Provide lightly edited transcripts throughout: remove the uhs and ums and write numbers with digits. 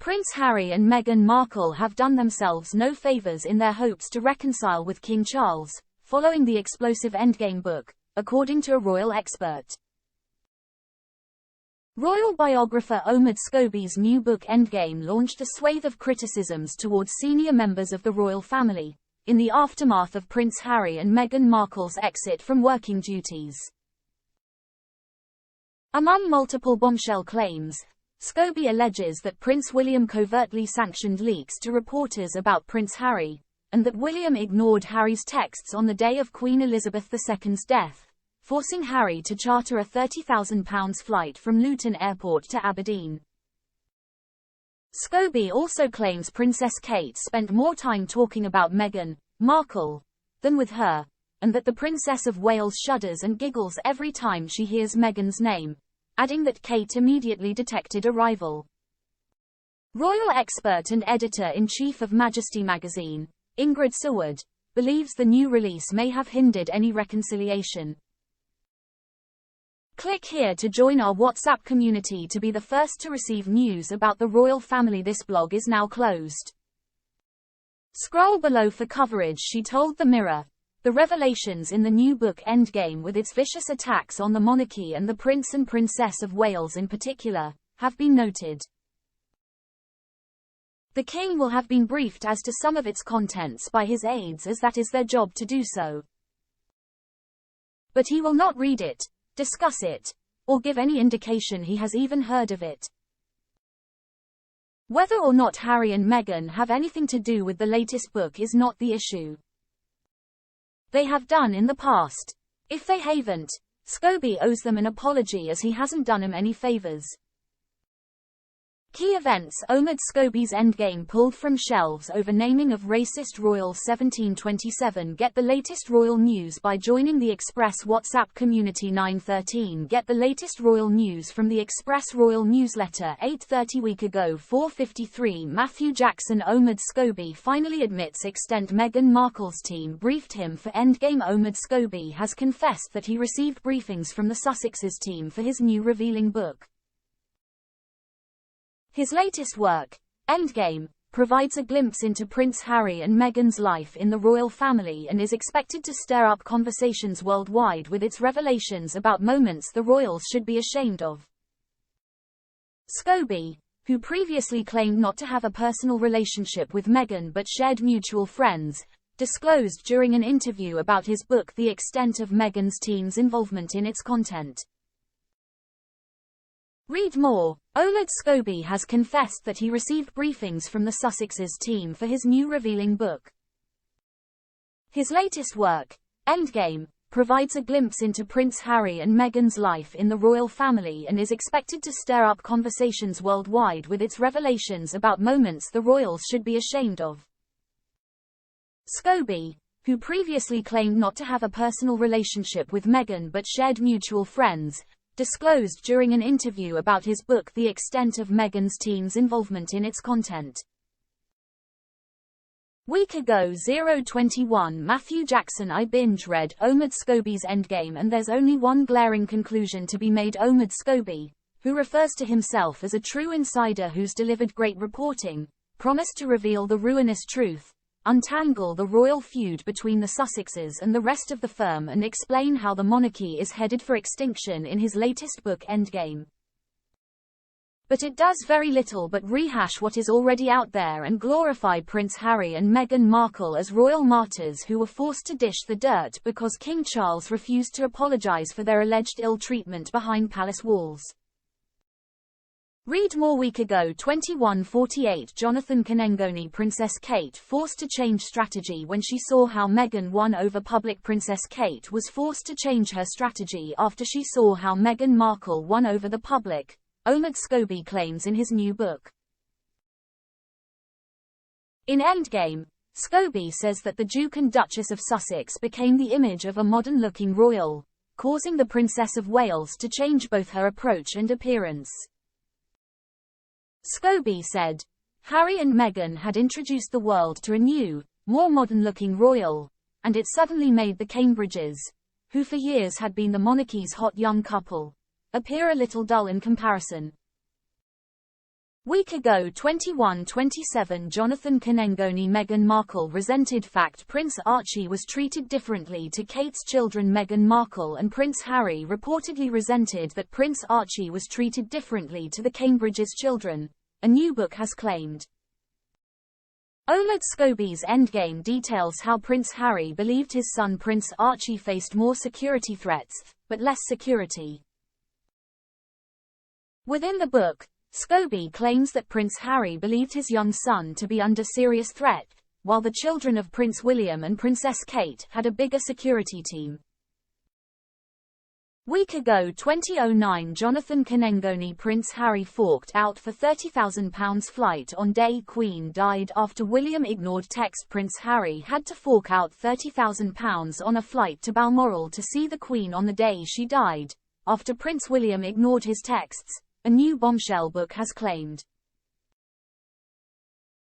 Prince Harry and Meghan Markle have done themselves no favours in their hopes to reconcile with King Charles, following the explosive Endgame book, according to a royal expert. Royal biographer Omid Scobie's new book Endgame launched a swathe of criticisms towards senior members of the royal family, in the aftermath of Prince Harry and Meghan Markle's exit from working duties. Among multiple bombshell claims, Scobie alleges that Prince William covertly sanctioned leaks to reporters about Prince Harry, and that William ignored Harry's texts on the day of Queen Elizabeth II's death, forcing Harry to charter a £30,000 flight from Luton Airport to Aberdeen. Scobie also claims Princess Kate spent more time talking about Meghan Markle than with her, and that the Princess of Wales shudders and giggles every time she hears Meghan's name, adding that Kate immediately detected a rival. Royal expert and editor-in-chief of Majesty magazine, Ingrid Seward, believes the new release may have hindered any reconciliation. Click here to join our WhatsApp community to be the first to receive news about the royal family. This blog is now closed. Scroll below for coverage. She told The Mirror. The revelations in the new book Endgame, with its vicious attacks on the monarchy and the Prince and Princess of Wales in particular, have been noted. The King will have been briefed as to some of its contents by his aides, as that is their job to do so. But he will not read it, discuss it, or give any indication he has even heard of it. Whether or not Harry and Meghan have anything to do with the latest book is not the issue. They have done in the past. If they haven't, Scobie owes them an apology, as he hasn't done him any favours. Key events: Omid Scobie's Endgame pulled from shelves over naming of racist royal 1727. Get the latest royal news by joining the Express WhatsApp community. 9:13. Get the latest royal news from the Express Royal Newsletter. 8:30. Week ago. 4:53. Matthew Jackson. Omid Scobie finally admits extent Meghan Markle's team briefed him for Endgame. Omid Scobie has confessed that he received briefings from the Sussexes team for his new revealing book. His latest work, Endgame, provides a glimpse into Prince Harry and Meghan's life in the royal family and is expected to stir up conversations worldwide with its revelations about moments the royals should be ashamed of. Scobie, who previously claimed not to have a personal relationship with Meghan but shared mutual friends, disclosed during an interview about his book the extent of Meghan's team's involvement in its content. Read more. Omid Scobie has confessed that he received briefings from the Sussexes team for his new revealing book. His latest work, Endgame, provides a glimpse into Prince Harry and Meghan's life in the royal family and is expected to stir up conversations worldwide with its revelations about moments the royals should be ashamed of. Scobie, who previously claimed not to have a personal relationship with Meghan but shared mutual friends, disclosed during an interview about his book the extent of Meghan's team's involvement in its content. Week ago. 0:21. Matthew Jackson. I binge-read Omid Scobie's Endgame and there's only one glaring conclusion to be made. Omid Scobie, who refers to himself as a true insider who's delivered great reporting, promised to reveal the ruinous truth, untangle the royal feud between the Sussexes and the rest of the firm and explain how the monarchy is headed for extinction in his latest book Endgame. But it does very little but rehash what is already out there and glorify Prince Harry and Meghan Markle as royal martyrs who were forced to dish the dirt because King Charles refused to apologize for their alleged ill treatment behind palace walls. Read more. Week ago. 21:48. Jonathan Kanengoni. Princess Kate forced to change strategy when she saw how Meghan won over public. Princess Kate was forced to change her strategy after she saw how Meghan Markle won over the public, Omid Scobie claims in his new book. In Endgame, Scobie says that the Duke and Duchess of Sussex became the image of a modern-looking royal, causing the Princess of Wales to change both her approach and appearance. Scobie said, Harry and Meghan had introduced the world to a new, more modern-looking royal, and it suddenly made the Cambridges, who for years had been the monarchy's hot young couple, appear a little dull in comparison. Week ago 21/27 Jonathan Kanengoni Meghan Markle resented fact Prince Archie was treated differently to Kate's children. Meghan Markle and Prince Harry reportedly resented that Prince Archie was treated differently to the Cambridge's children, a new book has claimed. Omid Scobie's Endgame details how Prince Harry believed his son Prince Archie faced more security threats, but less security. Within the book, Scobie claims that Prince Harry believed his young son to be under serious threat, while the children of Prince William and Princess Kate had a bigger security team. Week ago 2009 Jonathan Kanengoni Prince Harry forked out for £30,000 flight on day Queen died after William ignored text. Prince Harry had to fork out £30,000 on a flight to Balmoral to see the Queen on the day she died, after Prince William ignored his texts, a new Bombshell book has claimed.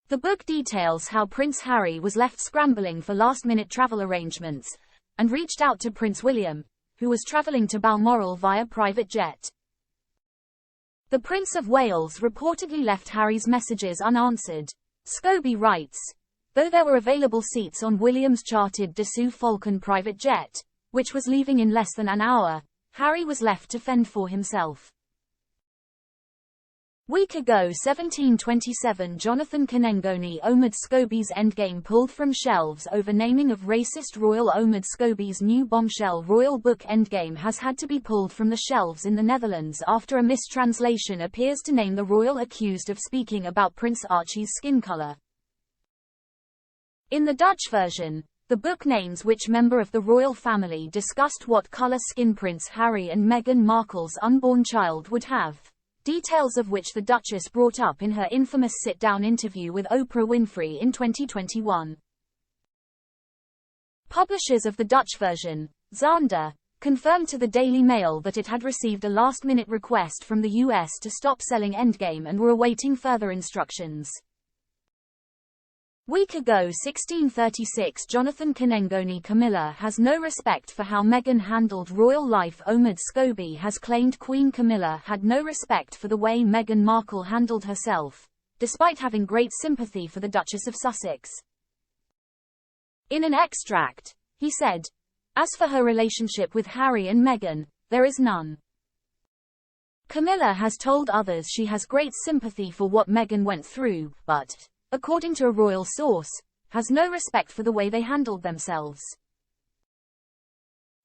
The book details how Prince Harry was left scrambling for last-minute travel arrangements, and reached out to Prince William, who was travelling to Balmoral via private jet. The Prince of Wales reportedly left Harry's messages unanswered. Scobie writes, though there were available seats on William's chartered Dassault Falcon private jet, which was leaving in less than an hour, Harry was left to fend for himself. Week ago 17/27 Jonathan Kanengoni Omid Scobie's Endgame pulled from shelves over naming of racist royal. Omid Scobie's new Bombshell royal book Endgame has had to be pulled from the shelves in the Netherlands after a mistranslation appears to name the royal accused of speaking about Prince Archie's skin color. In the Dutch version, the book names which member of the royal family discussed what color skin Prince Harry and Meghan Markle's unborn child would have, details of which the Duchess brought up in her infamous sit-down interview with Oprah Winfrey in 2021. Publishers of the Dutch version, Zander, confirmed to the Daily Mail that it had received a last-minute request from the US to stop selling Endgame and were awaiting further instructions. Week ago 1636 Jonathan Kanengoni Camilla has no respect for how Meghan handled royal life. Omid Scobie has claimed Queen Camilla had no respect for the way Meghan Markle handled herself, despite having great sympathy for the Duchess of Sussex. In an extract, he said, as for her relationship with Harry and Meghan, there is none. Camilla has told others she has great sympathy for what Meghan went through, but, according to a royal source, has no respect for the way they handled themselves.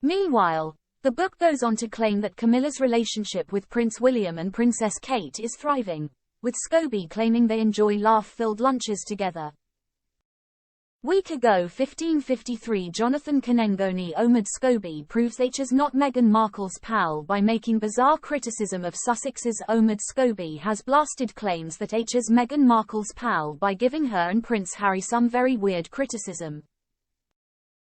Meanwhile, the book goes on to claim that Camilla's relationship with Prince William and Princess Kate is thriving, with Scobie claiming they enjoy laugh-filled lunches together. Week ago 1553 Jonathan Kanengoni Omid Scobie proves H is not Meghan Markle's pal by making bizarre criticism of Sussex's. Omid Scobie has blasted claims that H is Meghan Markle's pal by giving her and Prince Harry some very weird criticism.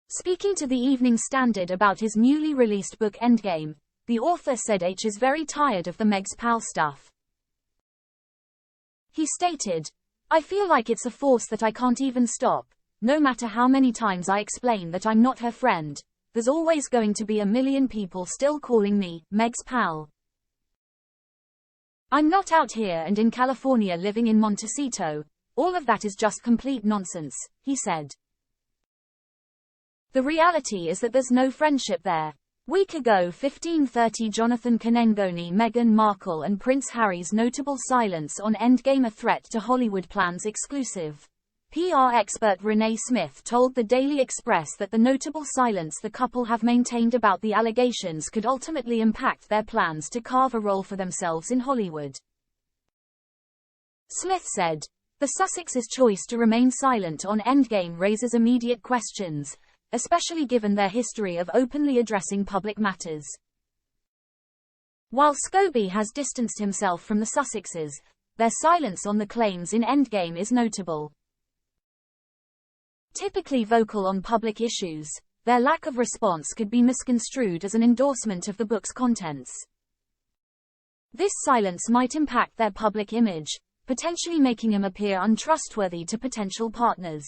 Speaking to the Evening Standard about his newly released book Endgame, the author said H is very tired of the Meg's pal stuff. He stated, I feel like it's a force that I can't even stop. No matter how many times I explain that I'm not her friend, there's always going to be a million people still calling me Meg's pal. I'm not out here and in California living in Montecito. All of that is just complete nonsense, he said. The reality is that there's no friendship there. Week ago 1530 Jonathan Kanengoni Meghan Markle and Prince Harry's notable silence on Endgame a threat to Hollywood plans. Exclusive. PR expert Renee Smith told the Daily Express that the notable silence the couple have maintained about the allegations could ultimately impact their plans to carve a role for themselves in Hollywood. Smith said, the Sussexes' choice to remain silent on Endgame raises immediate questions, especially given their history of openly addressing public matters. While Scobie has distanced himself from the Sussexes, their silence on the claims in Endgame is notable. Typically vocal on public issues, their lack of response could be misconstrued as an endorsement of the book's contents. This silence might impact their public image, potentially making him appear untrustworthy to potential partners.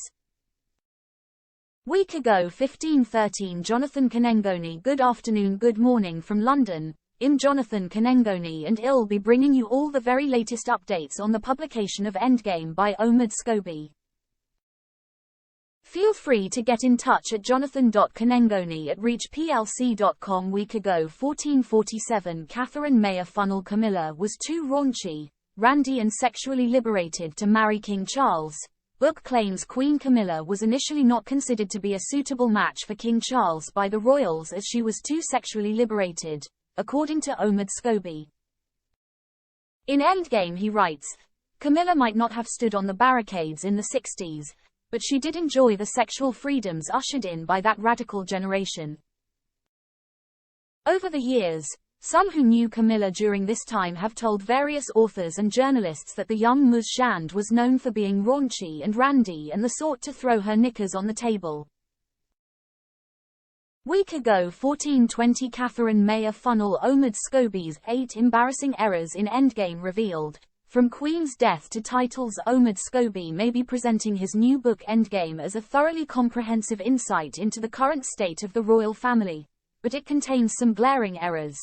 Week ago 1513 Jonathan Kanengoni Good afternoon good morning from London. I'm Jonathan Kanengoni and I'll be bringing you all the very latest updates on the publication of Endgame by Omid Scobie. Feel free to get in touch at jonathan.kanengoni@reachplc.com. Week ago 1447 Catherine Mayer funnel Camilla was too raunchy, randy and sexually liberated to marry King Charles. Book claims Queen Camilla was initially not considered to be a suitable match for King Charles by the royals as she was too sexually liberated, according to Omid Scobie. In Endgame he writes, Camilla might not have stood on the barricades in the 60s, but she did enjoy the sexual freedoms ushered in by that radical generation. Over the years, some who knew Camilla during this time have told various authors and journalists that the young Ms. Shand was known for being raunchy and randy and the sort to throw her knickers on the table. Week ago 1420 Catherine Mayer funnel Omid Scobie's 8 embarrassing errors in Endgame revealed. From Queen's death to titles, Omid Scobie may be presenting his new book Endgame as a thoroughly comprehensive insight into the current state of the royal family, but it contains some glaring errors.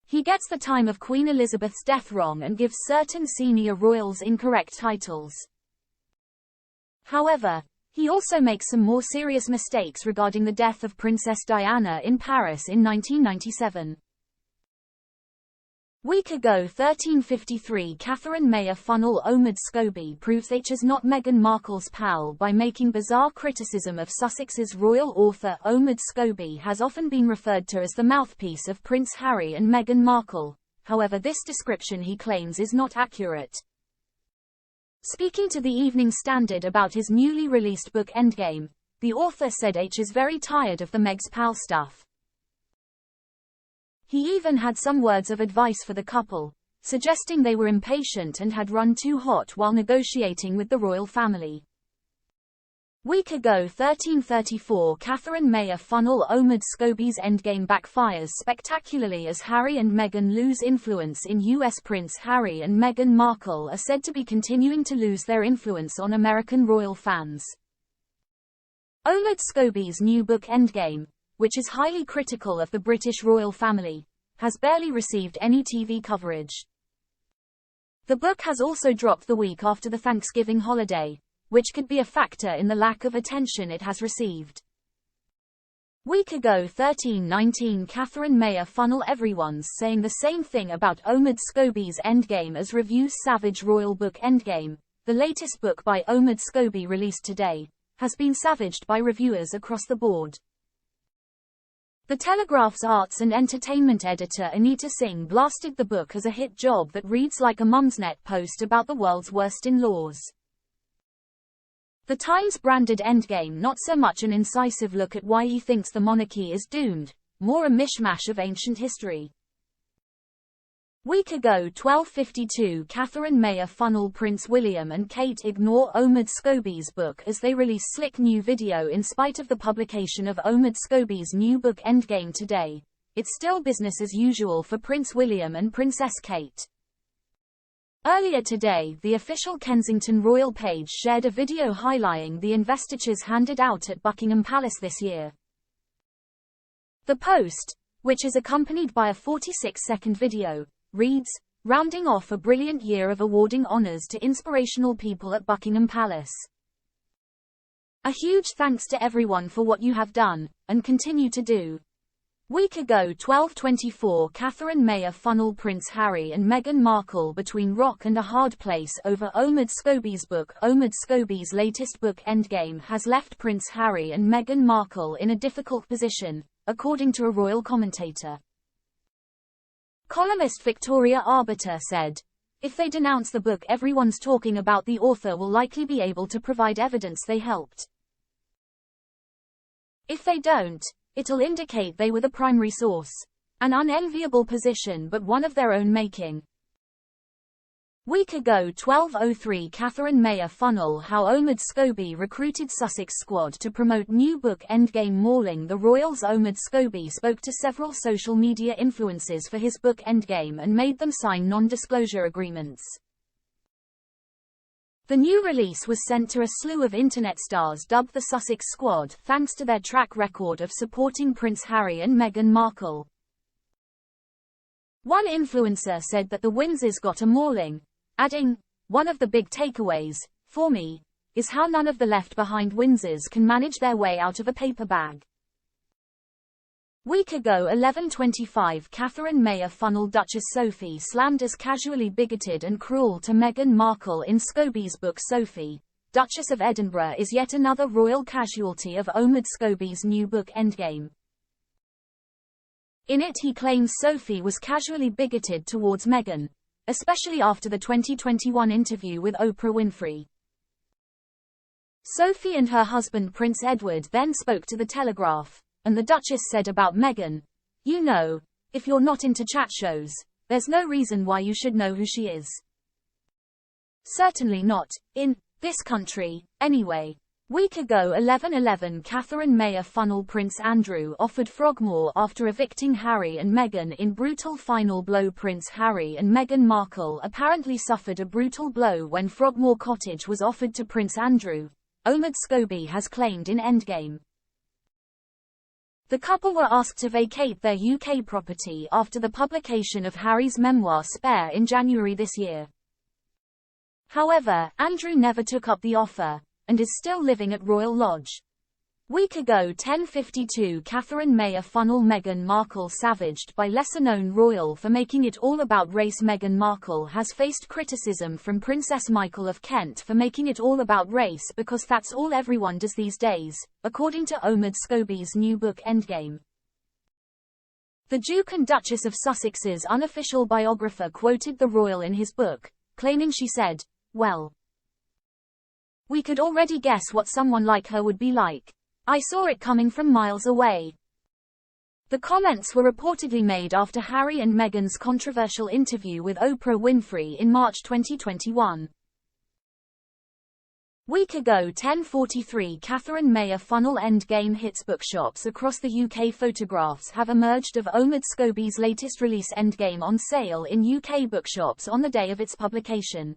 He gets the time of Queen Elizabeth's death wrong and gives certain senior royals incorrect titles. However, he also makes some more serious mistakes regarding the death of Princess Diana in Paris in 1997. Week ago 1353 Catherine Mayer funnel Omid Scobie proves H is not Meghan Markle's pal by making bizarre criticism of Sussex's royal author. Omid Scobie has often been referred to as the mouthpiece of Prince Harry and Meghan Markle, however this description he claims is not accurate. Speaking to the Evening Standard about his newly released book Endgame, the author said H is very tired of the Meg's pal stuff. He even had some words of advice for the couple, suggesting they were impatient and had run too hot while negotiating with the royal family. Week ago 1334 Catherine Mayer funnel Omid Scobie's Endgame backfires spectacularly as Harry and Meghan lose influence in US. Prince Harry and Meghan Markle are said to be continuing to lose their influence on American royal fans. Omid Scobie's new book Endgame, which is highly critical of the British royal family, has barely received any TV coverage. The book has also dropped the week after the Thanksgiving holiday, which could be a factor in the lack of attention it has received. Week ago 1319 Catherine Mayer funnel everyone's saying the same thing about Omid Scobie's Endgame as reviews savage royal book Endgame, the latest book by Omid Scobie released today, has been savaged by reviewers across the board. The Telegraph's arts and entertainment editor Anita Singh blasted the book as a hit job that reads like a Mumsnet post about the world's worst in-laws. The Times branded Endgame not so much an incisive look at why he thinks the monarchy is doomed, more a mishmash of ancient history. Week ago 1252 Catherine Mayer funnel Prince William and Kate ignore Omid Scobie's book as they release slick new video. In spite of the publication of Omid Scobie's new book Endgame today, it's still business as usual for Prince William and Princess Kate. Earlier today, the official Kensington royal page shared a video highlighting the investitures handed out at Buckingham Palace this year. The post, which is accompanied by a 46-second video, reads, "Rounding off a brilliant year of awarding honours to inspirational people at Buckingham Palace. A huge thanks to everyone for what you have done, and continue to do." Week ago 1224 Catherine Mayer funnel Prince Harry and Meghan Markle between rock and a hard place over Omid Scobie's book. Omid Scobie's latest book Endgame has left Prince Harry and Meghan Markle in a difficult position, according to a royal commentator. Columnist Victoria Arbiter said, "If they denounce the book, everyone's talking about the author will likely be able to provide evidence they helped. If they don't, it'll indicate they were the primary source. An unenviable position but one of their own making." Week ago 1203 Catherine Mayer funnel how Omid Scobie recruited Sussex squad to promote new book Endgame mauling the royals. Omid Scobie spoke to several social media influencers for his book Endgame and made them sign non-disclosure agreements. The new release was sent to a slew of internet stars dubbed the Sussex Squad thanks to their track record of supporting Prince Harry and Meghan Markle. One influencer said that the Windsors got a mauling, adding, "One of the big takeaways, for me, is how none of the left-behind Windsors can manage their way out of a paper bag." Week ago 11:25 Catherine Mayer funnel Duchess Sophie slammed as casually bigoted and cruel to Meghan Markle in Scobie's book Sophie, Duchess of Edinburgh is yet another royal casualty of Omid Scobie's new book Endgame. In it he claims Sophie was casually bigoted towards Meghan, especially after the 2021 interview with Oprah Winfrey. Sophie and her husband Prince Edward then spoke to The Telegraph, and the Duchess said about Meghan, "You know, if you're not into chat shows, there's no reason why you should know who she is. Certainly not, in this country, anyway." Week ago 11:11 Catherine Mayer funnel Prince Andrew offered Frogmore after evicting Harry and Meghan in brutal final blow. Prince Harry and Meghan Markle apparently suffered a brutal blow when Frogmore Cottage was offered to Prince Andrew, Omid Scobie has claimed in Endgame. The couple were asked to vacate their UK property after the publication of Harry's memoir Spare in January this year. However, Andrew never took up the offer, and is still living at Royal Lodge. Week ago 10:52 Catherine Mayer funnel Meghan Markle savaged by lesser-known royal for making it all about race. Meghan Markle has faced criticism from Princess Michael of Kent for making it all about race because that's all everyone does these days, according to Omid Scobie's new book Endgame. The Duke and Duchess of Sussex's unofficial biographer quoted the royal in his book, claiming she said, "Well, we could already guess what someone like her would be like. I saw it coming from miles away." The comments were reportedly made after Harry and Meghan's controversial interview with Oprah Winfrey in March 2021. Week ago 10:43 Catherine Mayer funnel Endgame hits bookshops across the UK. Photographs have emerged of Omid Scobie's latest release Endgame on sale in UK bookshops on the day of its publication.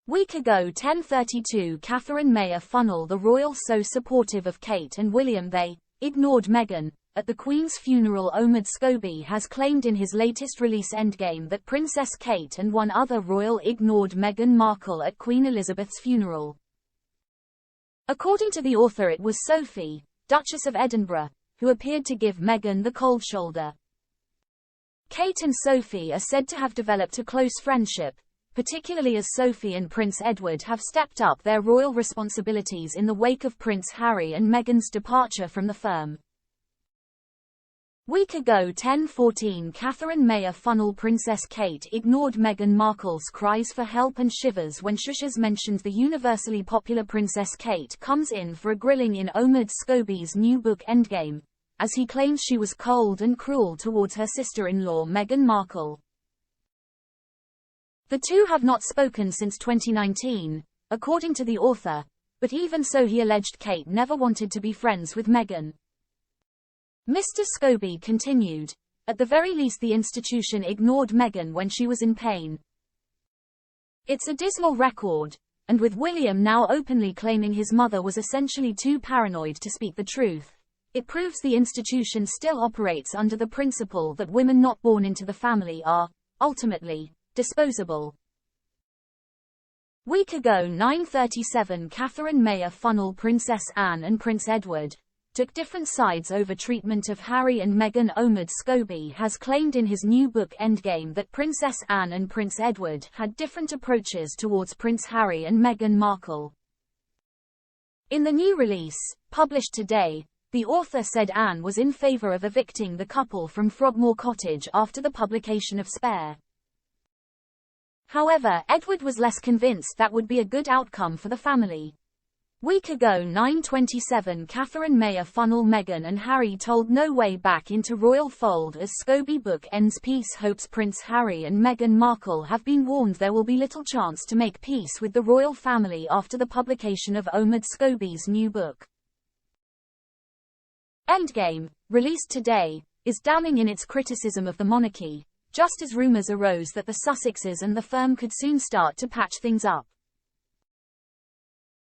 Week ago 10:32 Catherine Mayer funnel the royal so supportive of Kate and William they ignored Meghan at the Queen's funeral. Omid Scobie has claimed in his latest release Endgame that Princess Kate and one other royal ignored Meghan Markle at Queen Elizabeth's funeral. According to the author, it was Sophie, Duchess of Edinburgh, who appeared to give Meghan the cold shoulder. Kate and Sophie are said to have developed a close friendship, particularly as Sophie and Prince Edward have stepped up their royal responsibilities in the wake of Prince Harry and Meghan's departure from the firm. Week ago 10:14 Catherine Mayer funnel Princess Kate ignored Meghan Markle's cries for help and shivers when Shushas mentioned the universally popular Princess Kate comes in for a grilling in Omid Scobie's new book Endgame, as he claims she was cold and cruel towards her sister-in-law Meghan Markle. The two have not spoken since 2019, according to the author, but even so he alleged Kate never wanted to be friends with Meghan. Mr. Scobie continued, "At the very least the institution ignored Meghan when she was in pain. It's a dismal record, and with William now openly claiming his mother was essentially too paranoid to speak the truth, it proves the institution still operates under the principle that women not born into the family are, ultimately, disposable." Week ago 9:37 Catherine Mayer funnel Princess Anne and Prince Edward took different sides over treatment of Harry and Meghan. Omid Scobie has claimed in his new book Endgame that Princess Anne and Prince Edward had different approaches towards Prince Harry and Meghan Markle. In the new release, published today, the author said Anne was in favour of evicting the couple from Frogmore Cottage after the publication of Spare. However, Edward was less convinced that would be a good outcome for the family. Week ago 9:27 Catherine Mayer funnel Meghan and Harry told no way back into royal fold as Scobie book ends. Peace hopes. Prince Harry and Meghan Markle have been warned there will be little chance to make peace with the royal family after the publication of Omid Scobie's new book. Endgame, released today, is damning in its criticism of the monarchy, just as rumours arose that the Sussexes and the firm could soon start to patch things up.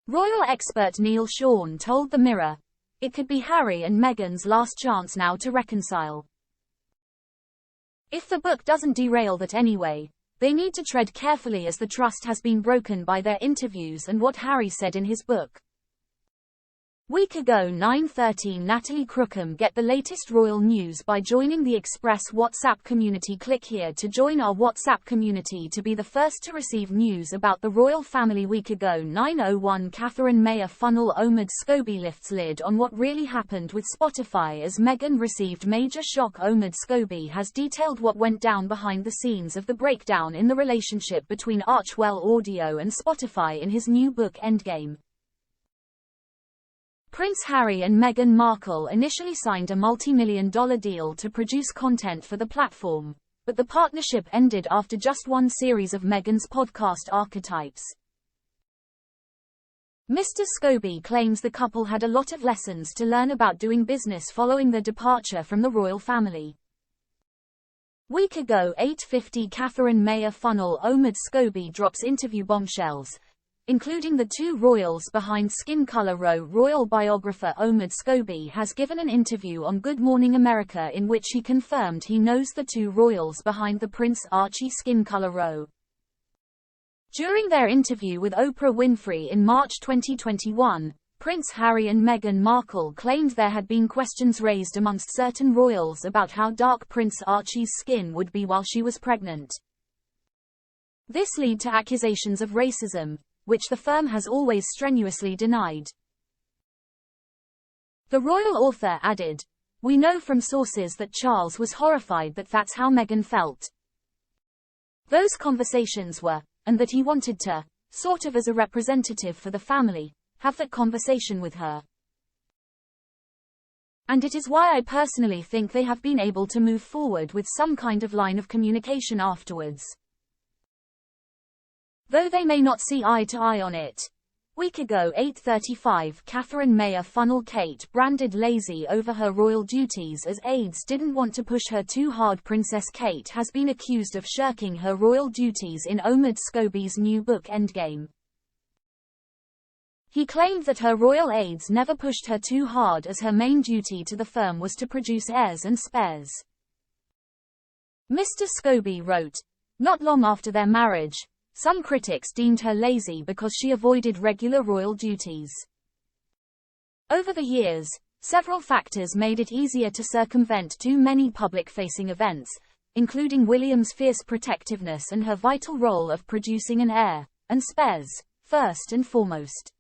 Royal expert Neil Shawn told The Mirror, "It could be Harry and Meghan's last chance now to reconcile." If the book doesn't derail that anyway, they need to tread carefully as the trust has been broken by their interviews and what Harry said in his book. Week ago 9:13 Natalie Crookham get the latest royal news by joining the Express WhatsApp community. Click here to join our WhatsApp community to be the first to receive news about the royal family. Week ago 9:01 Catherine Mayer funnel Omid Scobie lifts lid on what really happened with Spotify as Meghan received major shock. Omid Scobie has detailed what went down behind the scenes of the breakdown in the relationship between Archwell Audio and Spotify in his new book Endgame. Prince Harry and Meghan Markle initially signed a multi-million-dollar deal to produce content for the platform, but the partnership ended after just one series of Meghan's podcast Archetypes. Mr. Scobie claims the couple had a lot of lessons to learn about doing business following their departure from the royal family. Week ago 8:50 Catherine Mayer funnel Omid Scobie drops interview bombshells, including the two royals behind Skin Color Row. Royal biographer Omid Scobie has given an interview on Good Morning America in which he confirmed he knows the two royals behind the Prince Archie Skin Color Row. During their interview with Oprah Winfrey in March 2021, Prince Harry and Meghan Markle claimed there had been questions raised amongst certain royals about how dark Prince Archie's skin would be while she was pregnant. This led to accusations of racism, which the firm has always strenuously denied. The royal author added, "We know from sources that Charles was horrified that that's how Meghan felt. Those conversations were, and that he wanted to, sort of as a representative for the family, have that conversation with her. And it is why I personally think they have been able to move forward with some kind of line of communication afterwards. Though they may not see eye to eye on it." Week ago 8:35 Catherine Mayer funnel Kate branded lazy over her royal duties as aides didn't want to push her too hard. Princess Kate has been accused of shirking her royal duties in Omid Scobie's new book Endgame. He claimed that her royal aides never pushed her too hard as her main duty to the firm was to produce heirs and spares. Mr. Scobie wrote, "Not long after their marriage, some critics deemed her lazy because she avoided regular royal duties. Over the years, several factors made it easier to circumvent too many public-facing events, including William's fierce protectiveness and her vital role of producing an heir, and spares, first and foremost.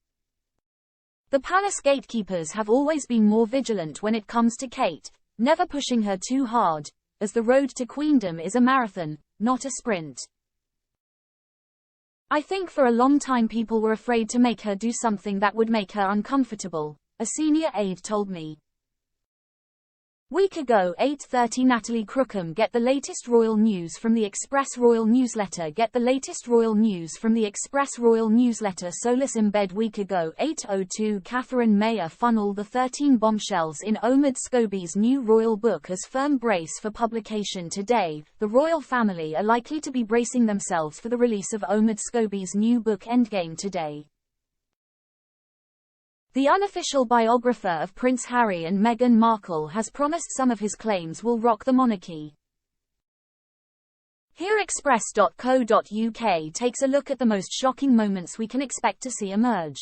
The palace gatekeepers have always been more vigilant when it comes to Kate, never pushing her too hard, as the road to queendom is a marathon, not a sprint. I think for a long time people were afraid to make her do something that would make her uncomfortable," a senior aide told me. Week ago 8:30 Natalie Crookham get the latest royal news from the Express Royal Newsletter. Get the latest royal news from the Express Royal Newsletter. Solus embed. Week ago 8:02 Catherine Mayer funnel the 13 bombshells in Omid Scobie's new royal book as firm brace for publication today. The royal family are likely to be bracing themselves for the release of Omid Scobie's new book Endgame today. The unofficial biographer of Prince Harry and Meghan Markle has promised some of his claims will rock the monarchy. Here Express.co.uk takes a look at the most shocking moments we can expect to see emerge.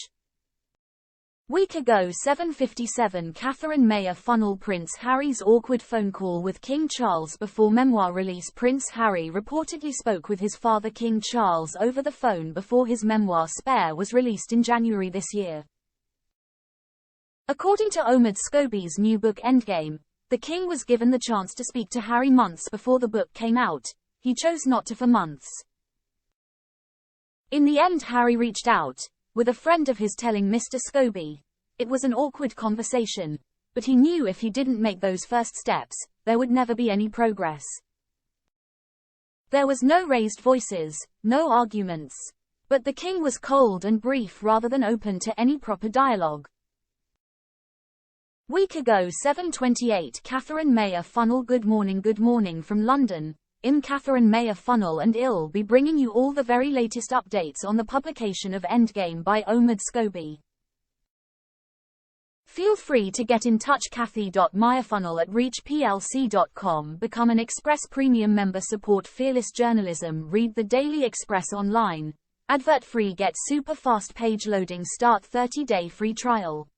Week ago 7:57 Catherine Mayer funnel Prince Harry's awkward phone call with King Charles before memoir release. Prince Harry reportedly spoke with his father King Charles over the phone before his memoir Spare was released in January this year. According to Omid Scobie's new book Endgame, the king was given the chance to speak to Harry months before the book came out. He chose not to for months. In the end Harry reached out, with a friend of his telling Mr. Scobie, "It was an awkward conversation, but he knew if he didn't make those first steps, there would never be any progress. There was no raised voices, no arguments. But the king was cold and brief rather than open to any proper dialogue." Week ago 7:28 Catherine Mayer funnel Good morning from London. I'm Catherine Mayer funnel and I'll be bringing you all the very latest updates on the publication of Endgame by Omid Scobie. Feel free to get in touch. Kathy.meyerfunnel@reachplc.com. Become an Express Premium member. Support fearless journalism. Read the Daily Express online. Advert free. Get super fast page loading. Start 30-day free trial.